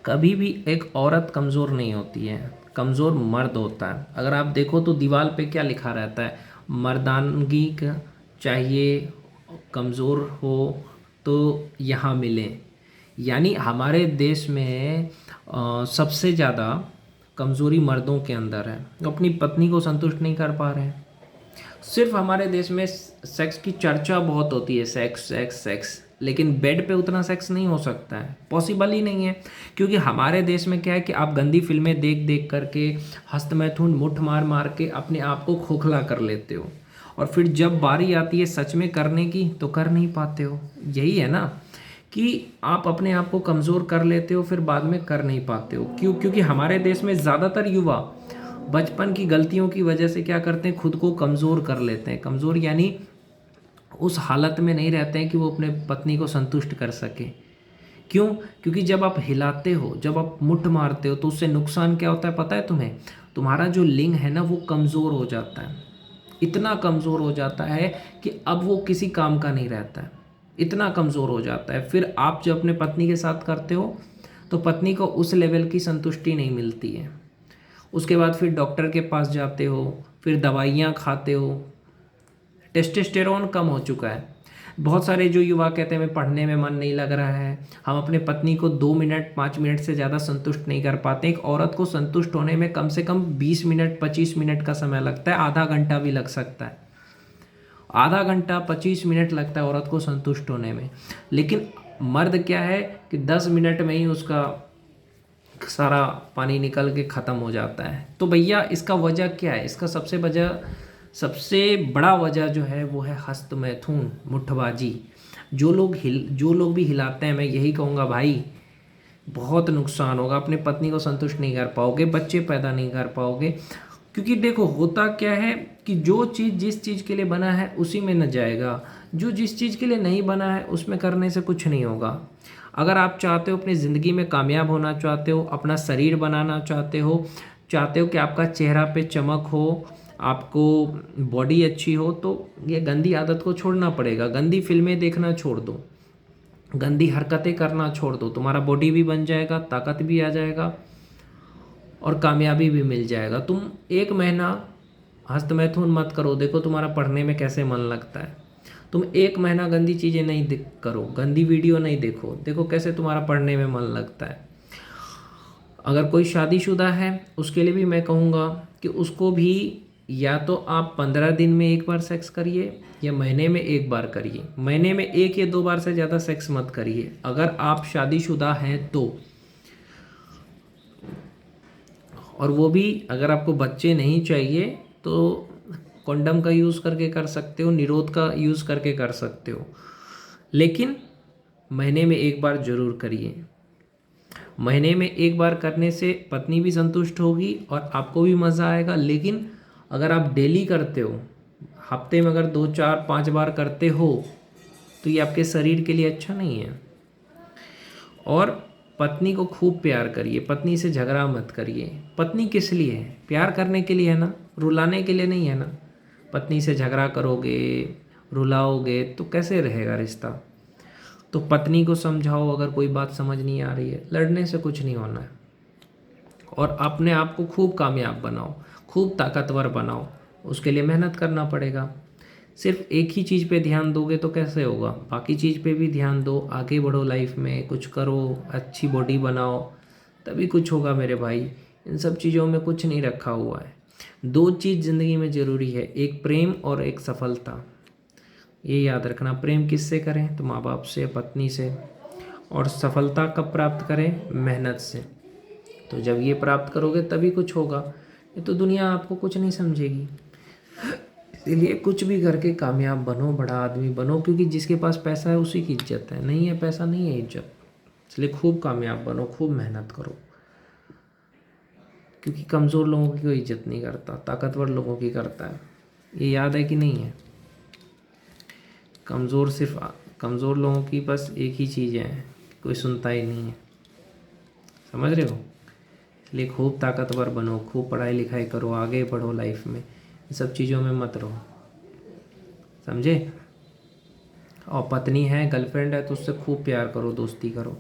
कभी भी एक औरत कमज़ोर नहीं होती है, कमज़ोर मर्द होता है। अगर आप देखो तो दीवार पे क्या लिखा रहता है, मर्दानगी का चाहिए, कमज़ोर हो तो यहाँ मिले। यानी हमारे देश में सबसे ज़्यादा कमज़ोरी मर्दों के अंदर है, वो अपनी पत्नी को संतुष्ट नहीं कर पा रहे हैं। सिर्फ हमारे देश में सेक्स की चर्चा बहुत होती है, सेक्स सेक्स सेक्स, लेकिन बेड पे उतना सेक्स नहीं हो सकता है, पॉसिबल ही नहीं है। क्योंकि हमारे देश में क्या है कि आप गंदी फिल्में देख देख करके, हस्तमैथुन मुठ मार मार के अपने आप को खोखला कर लेते हो, और फिर जब बारी आती है सच में करने की तो कर नहीं पाते हो। यही है ना कि आप अपने आप को कमज़ोर कर लेते हो, फिर बाद में कर नहीं पाते हो। क्यों? क्योंकि हमारे देश में ज़्यादातर युवा बचपन की गलतियों की वजह से क्या करते हैं, खुद को कमज़ोर कर लेते हैं। कमज़ोर यानी उस हालत में नहीं रहते हैं कि वो अपने पत्नी को संतुष्ट कर सके। क्यों? क्योंकि जब आप हिलाते हो, जब आप मुट्ठ मारते हो, तो उससे नुकसान क्या होता है पता है तुम्हें? तुम्हारा जो लिंग है ना वो कमज़ोर हो जाता है, इतना कमज़ोर हो जाता है कि अब वो किसी काम का नहीं रहता है, इतना कमज़ोर हो जाता है। फिर आप जब अपने पत्नी के साथ करते हो तो पत्नी को उस लेवल की संतुष्टि नहीं मिलती है। उसके बाद फिर डॉक्टर के पास जाते हो, फिर दवाइयाँ खाते हो, टेस्टोस्टेरोन कम हो चुका है। बहुत सारे जो युवा कहते हैं मैं पढ़ने में मन नहीं लग रहा है, हम अपने पत्नी को 2 मिनट 5 मिनट से ज़्यादा संतुष्ट नहीं कर पाते। एक औरत को संतुष्ट होने में कम से कम 20 मिनट 25 मिनट का समय लगता है, आधा घंटा भी लग सकता है, आधा घंटा 25 मिनट लगता है औरत को संतुष्ट होने में। लेकिन मर्द क्या है कि 10 मिनट में ही उसका सारा पानी निकल के ख़त्म हो जाता है। तो भैया इसका वजह क्या है? इसका सबसे बड़ा वजह जो है वो है हस्तमैथुन, मुट्ठबाजी। जो लोग भी हिलाते हैं, मैं यही कहूँगा भाई बहुत नुकसान होगा, अपने पत्नी को संतुष्ट नहीं कर पाओगे, बच्चे पैदा नहीं कर पाओगे। क्योंकि देखो होता क्या है कि जो चीज़ जिस चीज़ के लिए बना है उसी में न जाएगा, जो जिस चीज़ के लिए नहीं बना है उसमें करने से कुछ नहीं होगा। अगर आप चाहते हो अपनी ज़िंदगी में कामयाब होना चाहते हो, अपना शरीर बनाना चाहते हो कि आपका चेहरा पे चमक हो, आपको बॉडी अच्छी हो, तो ये गंदी आदत को छोड़ना पड़ेगा। गंदी फिल्में देखना छोड़ दो, गंदी हरकतें करना छोड़ दो, तुम्हारा बॉडी भी बन जाएगा, ताकत भी आ जाएगा और कामयाबी भी मिल जाएगा। तुम 1 महीना हस्तमैथुन मत करो, देखो तुम्हारा पढ़ने में कैसे मन लगता है। तुम 1 महीना गंदी चीज़ें नहीं करो, गंदी वीडियो नहीं देखो, देखो कैसे तुम्हारा पढ़ने में मन लगता है। अगर कोई शादीशुदा है उसके लिए भी मैं कहूँगा कि उसको भी या तो आप 15 दिन में एक बार सेक्स करिए या महीने में एक बार करिए। महीने में 1 या 2 बार से ज़्यादा सेक्स मत करिए अगर आप शादीशुदा हैं तो। और वो भी अगर आपको बच्चे नहीं चाहिए तो कंडोम का यूज़ करके कर सकते हो, निरोध का यूज़ करके कर सकते हो, लेकिन महीने में एक बार ज़रूर करिए। महीने में एक बार करने से पत्नी भी संतुष्ट होगी और आपको भी मज़ा आएगा। लेकिन अगर आप डेली करते हो, हफ्ते में अगर 2 4 5 बार करते हो तो ये आपके शरीर के लिए अच्छा नहीं है। और पत्नी को खूब प्यार करिए, पत्नी से झगड़ा मत करिए। पत्नी किस लिए है? प्यार करने के लिए है ना, रुलाने के लिए नहीं है ना। पत्नी से झगड़ा करोगे, रुलाओगे तो कैसे रहेगा रिश्ता? तो पत्नी को समझाओ, अगर कोई बात समझ नहीं आ रही है, लड़ने से कुछ नहीं होना है। और अपने आप को खूब कामयाब बनाओ, खूब ताकतवर बनाओ, उसके लिए मेहनत करना पड़ेगा। सिर्फ एक ही चीज़ पे ध्यान दोगे तो कैसे होगा? बाकी चीज़ पे भी ध्यान दो, आगे बढ़ो लाइफ में, कुछ करो, अच्छी बॉडी बनाओ, तभी कुछ होगा मेरे भाई। इन सब चीज़ों में कुछ नहीं रखा हुआ है। 2 चीज़ ज़िंदगी में ज़रूरी है, एक प्रेम और एक सफलता। ये याद रखना। प्रेम किससे करें? तो माँ बाप से, पत्नी से। और सफलता कब प्राप्त करें? मेहनत से। तो जब ये प्राप्त करोगे तभी कुछ होगा, ये तो दुनिया आपको कुछ नहीं समझेगी। इसीलिए कुछ भी करके कामयाब बनो, बड़ा आदमी बनो, क्योंकि जिसके पास पैसा है उसी की इज्जत है, नहीं है पैसा नहीं है इज्जत। इसलिए खूब कामयाब बनो, खूब मेहनत करो, क्योंकि कमज़ोर लोगों की कोई इज्जत नहीं करता, ताकतवर लोगों की करता है। ये याद है कि नहीं है? कमज़ोर लोगों की बस एक ही चीज़ है, कोई सुनता ही नहीं है। समझ रहे हो? इसलिए खूब ताकतवर बनो, खूब पढ़ाई लिखाई करो, आगे बढ़ो लाइफ में, इन सब चीज़ों में मत रहो, समझे? और पत्नी है, गर्लफ्रेंड है तो उससे खूब प्यार करो, दोस्ती करो।